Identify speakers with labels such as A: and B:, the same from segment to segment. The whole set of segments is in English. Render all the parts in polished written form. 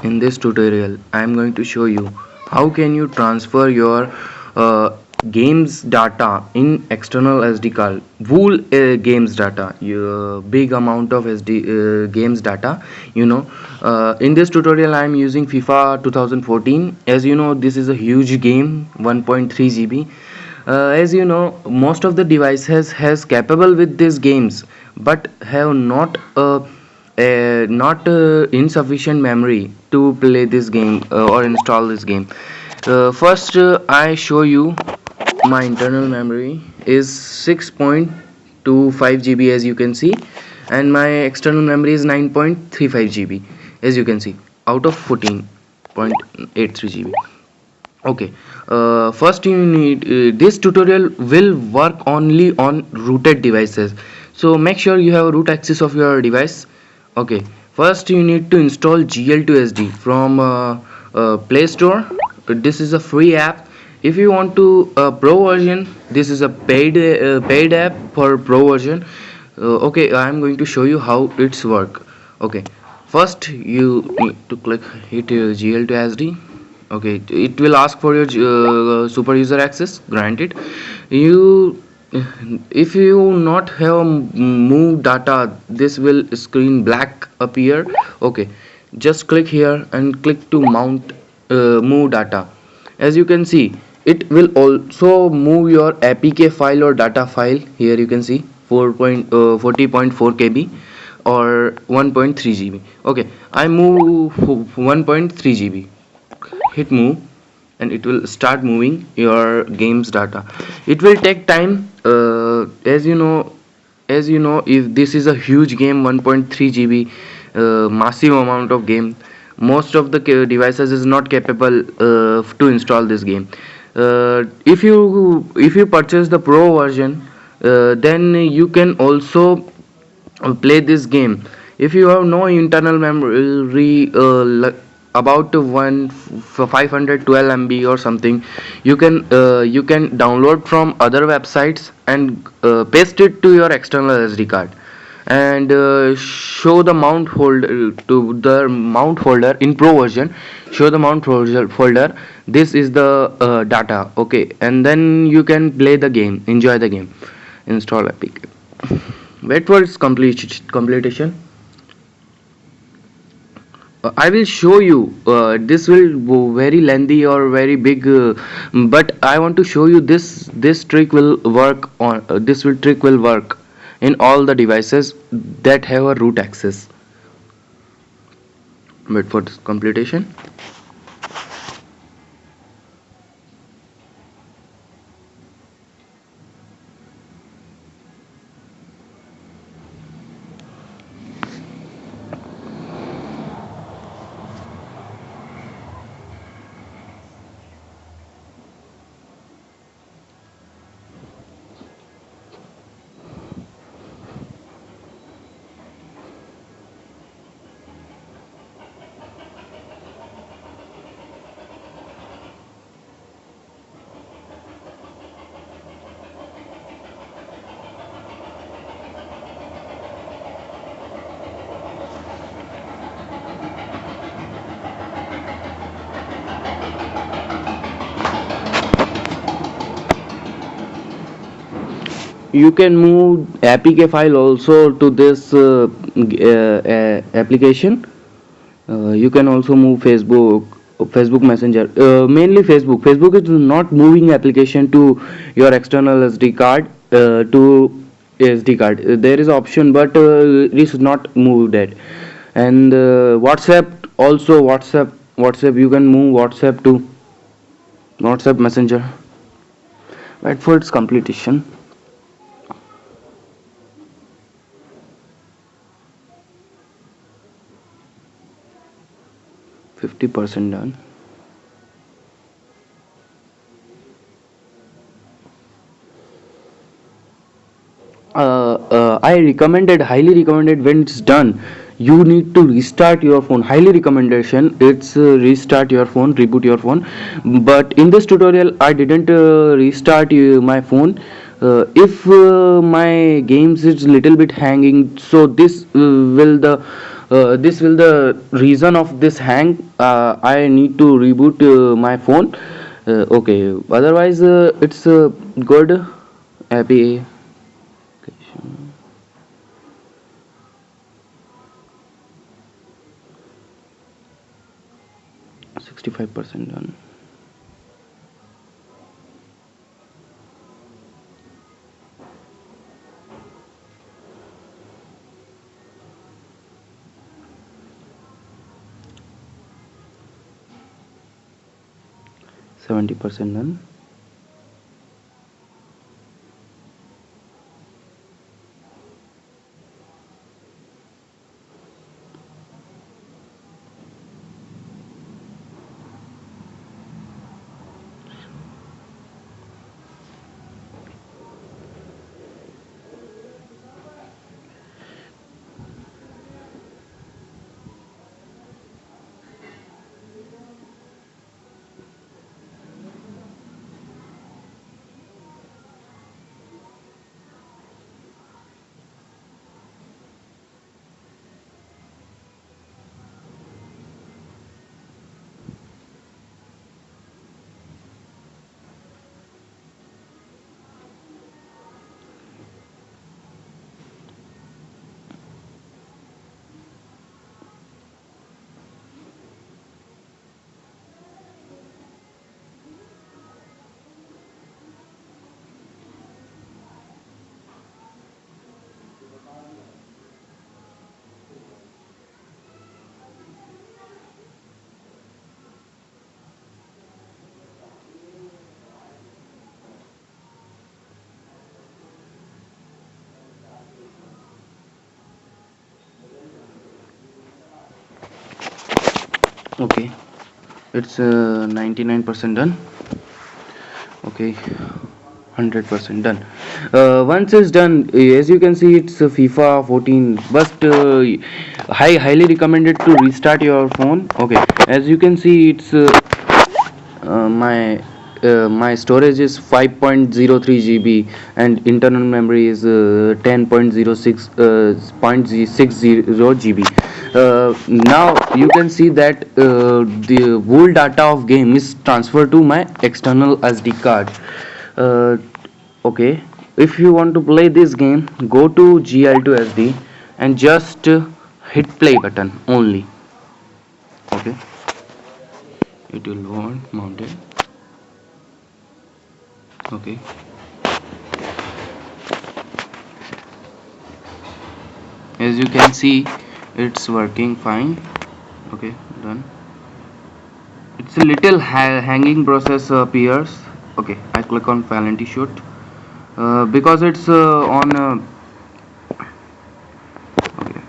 A: In this tutorial, I am going to show you how can you transfer your games data in external SD card. Full games data, your big amount of SD games data. In this tutorial, I am using FIFA 2014. As you know, this is a huge game, 1.3 GB. As you know, most of the devices has capable with these games, but have not insufficient memory to play this game or install this game. First, I show you my internal memory is 6.25 GB, as you can see, and my external memory is 9.35 GB, as you can see, out of 14.83 GB. Okay, first you need this tutorial will work only on rooted devices, so make sure you have root access of your device. Okay, first you need to install GL2SD from Play Store. This is a free app. If you want to pro version, this is a paid app for pro version. Okay, I am going to show you how it's work. Okay, first you need to hit GL2SD. Okay, it will ask for your super user access. Granted, you if you not have move data, this will screen black appear. Okay, just click here and click to move data. As you can see, it will also move your apk file or data file. Here you can see 40.4 kb or 1.3 GB. Okay, I move 1.3 GB. Hit move and it will start moving your games data. It will take time, as you know, if this is a huge game, 1.3 GB, massive amount of game, most of the devices is not capable to install this game. If you purchase the pro version, then you can also play this game. If you have no internal memory, about 512 MB or something, you can download from other websites and paste it to your external SD card, and show the mount folder to the mount folder in pro version. Show the mount folder. This is the data. Okay, and then you can play the game, enjoy the game. Install epic. Wait for its completion. I will show you. This will be very lengthy or very big, but I want to show you this trick will work on this will trick will work in all the devices that have a root access. Wait for this completion. You can move apk file also to this application. You can also move Facebook Messenger. Mainly Facebook is not moving application to your external SD card, to SD card. There is option, but it is not moved that. And WhatsApp also. WhatsApp, you can move WhatsApp to WhatsApp Messenger. Wait for its completion. 50% done. I highly recommended, when it's done, you need to restart your phone. Highly recommendation, it's restart your phone, reboot your phone. But in this tutorial, I didn't restart my phone. If my games is little bit hanging, so this will the this will the reason of this hang. I need to reboot my phone. Okay, otherwise it's good. Happy 65% done. %70 done. Okay, it's 99% done. Okay, 100% done. Once it's done, as you can see, it's FIFA 14. But I highly recommended to restart your phone. Okay, as you can see, it's my storage is 5.03 GB and internal memory is 10.06 .60 GB. Now you can see that the whole data of game is transferred to my external SD card. uh, okay, if you want to play this game, go to GL to SD and just hit play button only. Okay, it will load mounted. Okay, as you can see, it's working fine. Okay, done. It's a little hanging process appears. Okay, I click on Falanty shoot because it's on okay,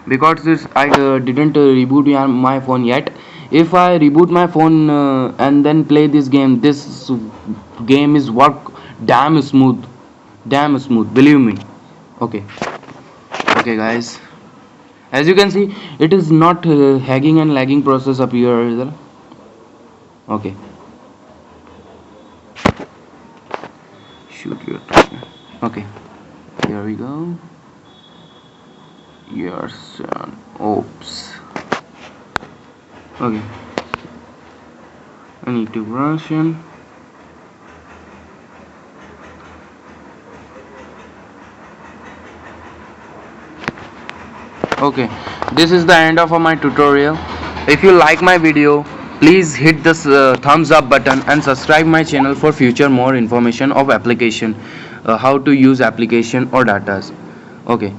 A: because this I didn't reboot my phone yet. If I reboot my phone and then play this game is work damn smooth, believe me. Okay, okay guys, as you can see, it is not hanging and lagging process appear. Okay, shoot your target. Okay, here we go. Your son. Oops. Okay, I need to brush in. Okay, this is the end of my tutorial. If you like my video, please hit the thumbs up button and subscribe my channel for future more information of application, how to use application or datas. Okay.